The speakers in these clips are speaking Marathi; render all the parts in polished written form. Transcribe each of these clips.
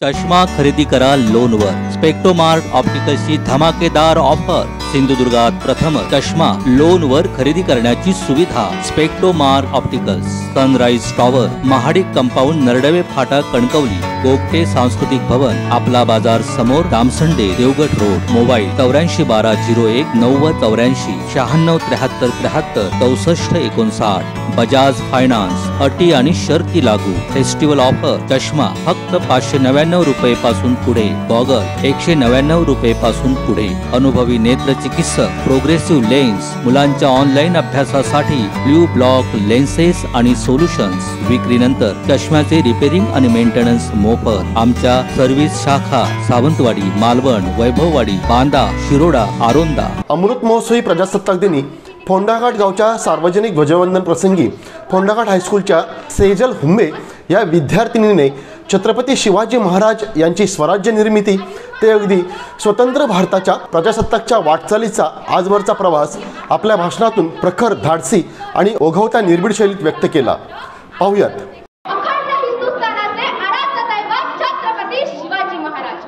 चष्मा खरेदी करा लोनवर। स्पेक्ट्रोमार्ट ऑप्टिकल्सची धमाकेदार ऑफर। सिंधुदुर्गात प्रथम चष्मा लोनवर खरेदी करण्याची सुविधा। Spectromart opticals, sunrise tower, Mahadik compound, Naradwe फाटा, कणकवली। गोगटे सांस्कृतिक भवन, आपला बाजार समोर, Damsande, Devgad road. Mobile 841201 9084 96 73 73 64 59। Bajaj finance, अटी आणि शर्ती लागू। फेस्टिवल ऑफर, चष्मा फक्त 599 रुपये पासून पुढे, गॉगल 199 रुपये पासून पुढे। अनुभवी नेत्र चिकित्सक, प्रोग्रेसिव्ह लेन्स, मुलांच्या ऑनलाईन अभ्यासासाठी ब्ल्यू ब्लॉक लेन्सेस आणि सोल्युशन्स। विक्रीनंतर चष्म्याचे रिपेरिंग आणि मेंटेनन्स मोफत। आमच्या सर्व्हिस शाखा सावंतवाडी, मालवण, वैभववाडी, बांदा, शिरोडा, आरोंदा। अमृत महोत्सवी प्रजासत्ताक दिनी फोंडाघाट गावच्या सार्वजनिक ध्वजवंदन प्रसंगी फोंडाघाट हायस्कूलच्या सेजल हुंबे या विद्यार्थिनीने छत्रपती शिवाजी महाराज यांची स्वराज्य निर्मिती ते अगदी स्वतंत्र भारताच्या प्रजासत्ताकच्या वाटचालीचा आजवरचा प्रवास आपल्या भाषणातून प्रखर, धाडसी आणि ओघवत्या निर्भीड शैलीत व्यक्त केला। पाहूयात। अखंड हिंदुस्थानाचे आराध्य दैवत छत्रपती शिवाजी महाराज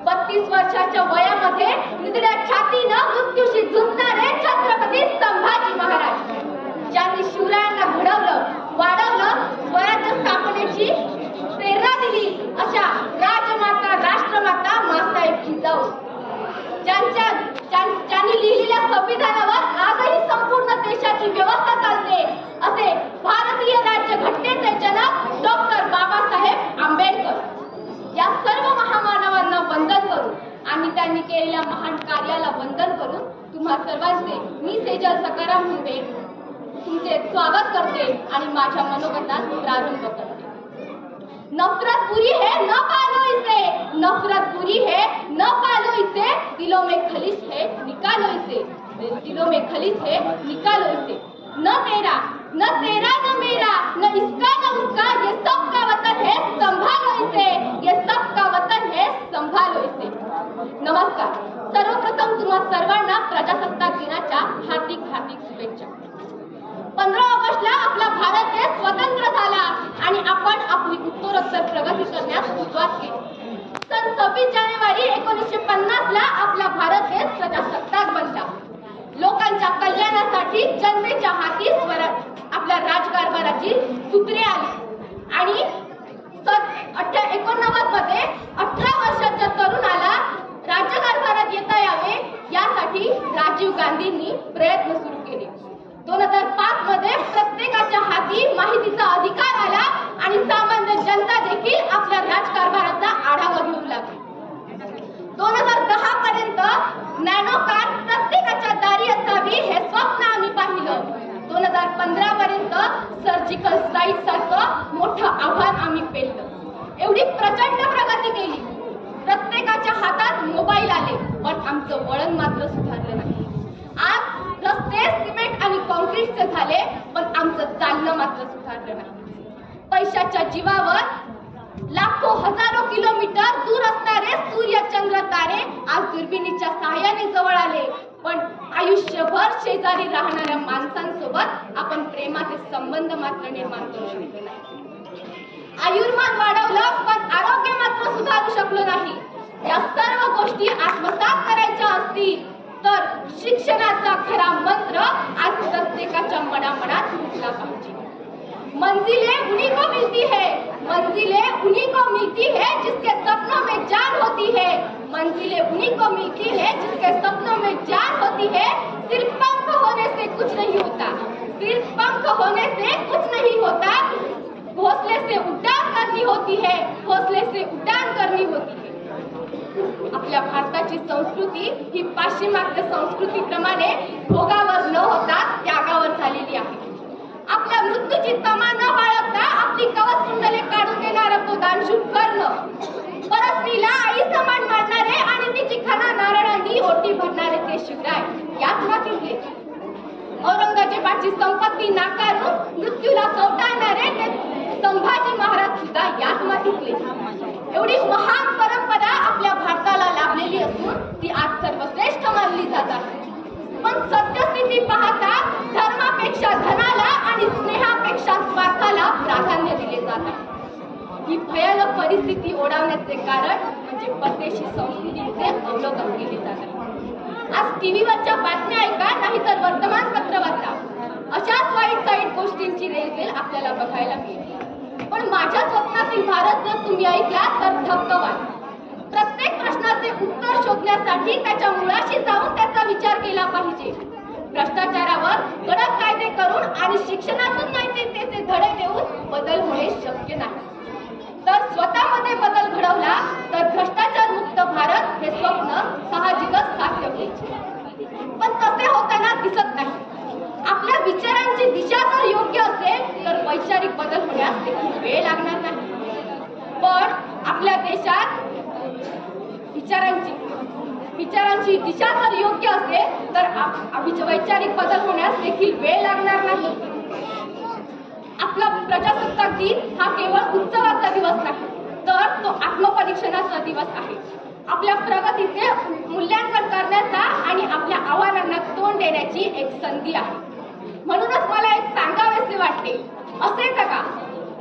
32 वर्षाच्या वयामध्ये निधड्या छातीनं मृत्यूशी झुंजणारे छत्रपती संभाजी महाराज, ज्यांनी शिवरायांना घडवलं, वाढवलं, स्वराज्य स्थापनेची प्रेरणा दिली अशा राजमाता, राष्ट्रमाता मासाहेब जिजाऊ, ज्यांनी लिहिलेल्या संविधानावर आजही संपूर्ण देशाची व्यवस्था चालते असे भारतीय राज्यघटनेचे जनक डॉक्टर बाबासाहेब आंबेडकर। या सर्व महामानवांना वंदन करून आणि त्यांनी केलेल्या महान कार्याला वंदन करून तुम्हा सर्वांचे मी सेजल सकाराम हुंबे तुमचे स्वागत करते आणि माझ्या मनोगतात प्रारंभ करते। नफरत बुरी है न पालो इसे, नफरत बुरी है न पालो इसे, दिलों में खलीस है निकालो इसे, दिलों में खलीस है निकालो इसे। न तेरा न तेरा न मेरा, न इसका न उसका, ये सबका वतन है संभालो इसे, ये सबका वतन है संभालो इसे। नमस्कार। सर्वप्रथम तुम्हा सर्वांना प्रजासत्ताक दिनाच्या हार्दिक हार्दिक शुभेच्छा। 15 ऑगस्टला आपला भारत देश स्वतंत्र झाला आणि आपण आपली उत्तरोत्तर प्रगती करण्यास सुरुवात केली। सन 26 जानेवारी 1950 ला आपला भारत देश प्रजासत्ताक बनला। लोकांच्या कल्याणासाठी जनतेच्या हाती आपल्या राजकारभाराची सूत्रे आली आणि सन 1989 मध्ये 18 वर्षाच्या तरुणाला राज्यकारभारात येता यावे यासाठी राजीव गांधींनी प्रयत्न सुरू केले। 2005 मध्ये प्रत्येकाच्या हाती माहितीचा अधिकार आला आणि सामान्य जनता देखील आपल्या राजकारभाराचा आढावा घेऊ लागली। 2010 पर्यंत नॅनो कार प्रत्येकाच्या दारी असावी हे स्वप्न आम्ही पाहिलं। 2015 पर्यंत सर्जिकल स्ट्राईक सारखं मोठं आव्हान आम्ही पेललं। एवढी प्रचंड प्रगती केली। प्रत्येकाच्या हातात मोबाईल आले, पण आमचं वळण मात्र सुधारलं नाही। आज रस्ते सिमेंट आणि कॉन्क्रीटचे झाले, पण आमचं चालणं मात्र सुधारलं नाही। पैशाच्या जीवावर लाखो हजारो किलोमीटर दूर असणारे सूर्य, चंद्र, तारे आज दुर्बिणीच्या सहाय्याने जवळ आले, पण आयुष्यभर शेजारी राहणाऱ्या माणसांसोबत आपण प्रेमाचे संबंध मात्र निर्माण करू शकलो नाही। आयुर्मान वाढवलं, पण आरोग्य मात्र सुधारू शकलो नाही। या सर्व गोष्टी आत्मसात करायच्या असतील तर शिक्षणाचा खरा मंत्र आज प्रत्येकाच्या मनामनात रुजला पाहिजे। मंजिलें उन्हीं को मिलती है, मंजिलें उन्हीं को मिलती है जिसके सपनों में जान होती है, मंजिलें उन्हीं को मिलती है जिसके सपनों में जान होती है। सिर्फ पंख होने से कुछ नहीं होता, सिर्फ पंख होने से कुछ नहीं होता, घोंसले से उड्डाण करनी होती है, घोंसले से उड्डाण करनी होती है। आपल्या भारताची संस्कृती ही पाश्चिमात्य संस्कृतीप्रमाणे भोगावर न होता त्यागावर झालेली आहे। आपल्या मृत्यूची तमा न बाळगता आपली कवच कुंडले काढून देणारा तो दानशूर कर्ण, परस्त्रीला आई समान मानणारे आणि तिची खाना नारळांनी ओटी भरणारे ते शिवराय याच मातीतले। औरंगजेबाची संपत्ती नाकारून मृत्यूला कवटाळणारे ते संभाजी महाराज सुद्धा याच मातीतले। एवढी महान परंपरा आपल्या भारताला लाभलेली असून ती आज सर्वश्रेष्ठ मानली जातात। पण सत्यस्थिती पाहता धर्मापेक्षा धनाला आणि स्नेहापेक्षा स्वार्थाला प्राधान्य दिले जात आहे। ही भयानक परिस्थिती ओढावण्याचे कारण म्हणजे परदेशी संस्कृतीचे अवलोकन केले जातात। आज टीव्हीवरच्या बातम्या ऐका नाहीतर वर्तमानपत्र वाचा, अशाच वाईट गोष्टींची रेलचेल आपल्याला बघायला मिळते। पण माझ्या स्वप्नातील भारत जर तुम्ही ऐकला तर धबधबा। प्रत्येक प्रश्नाचे उत्तर शोधण्यासाठी त्याच्या मुळाशी जाऊन त्याचा विचार केला पाहिजे। भ्रष्टाचारावर कडक कायदे करून आणि शिक्षणातून नैतिकतेचे धडे देऊन बदल होणे शक्य नाही। तर स्वतःमध्ये बदल घडवला तर भ्रष्टाचार मुक्त भारत हे स्वप्न साहजिकच साध्य होईल। पण तसे होताना दिसत नाही। आपल्या विचारांची दिशा जर योग्य असेल तर वैचारिक बदल होण्यास देखील वेळ लागणार नाही। पण आपल्या देशात विचारांची दिशा जर योग्य असेल तर वैचारिक बदल होण्यास देखील वेळ लागणार नाही। आपला प्रजासत्ताक दिन हा केवळ उत्सवाचा दिवस नाही, तर तो आत्मपरीक्षणाचा दिवस आहे। आपल्या प्रगतीचे मूल्यांकन करण्याचा आणि आपल्या आव्हानांना तोंड देण्याची एक संधी आहे। म्हणूनच मला एक सांगावेसे वाटते,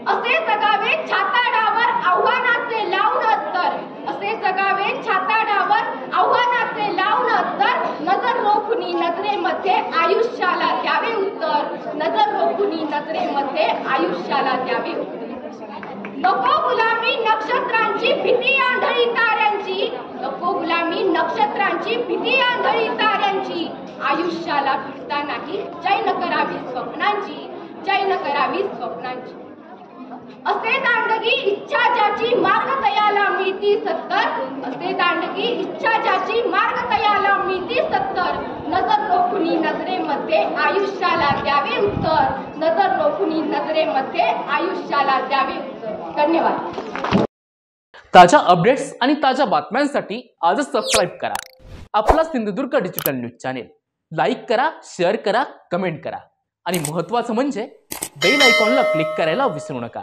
असे जगावे छाताडावर आव्हानाचे लावून तर, असे जगावे छाताडावर आव्हानाचे लावून तर, नजर रोखुनी नजरेमध्ये आयुष्याला द्यावे उत्तर, नजर रोखुनी नजरेमध्ये आयुष्याला द्यावे उत्तर। नको गुलामी नक्षत्रांची भीती आंधळी ताऱ्यांची, नको गुलामी नक्षत्रांची भीती आंधळी ताऱ्यांची, आयुष्याला भिडता नाही जैन करावी स्वप्नांची, जैन करावी स्वप्नांची। असे दांडगी इच्छा ज्याची मार्ग तयाला मिळती सत्तर, असे दांडगी इच्छा ज्याची मार्ग तयाला मिळती सत्तर, नजर रोखुनी नजरेमध्ये आयुष्याला द्यावे उत्तर, नजर रोखुनी नजरेमध्ये आयुष्याला द्यावे उत्तर। धन्यवाद। ताज्या अपडेट्स आणि ताज्या बातम्यांसाठी आजच सबस्क्राईब करा आपला Sindhudurg digital news channel. Like करा, शेअर करा, कमेंट करा आणि महत्त्वाचं म्हणजे बेल आयकॉनला क्लिक करायला विसरू नका।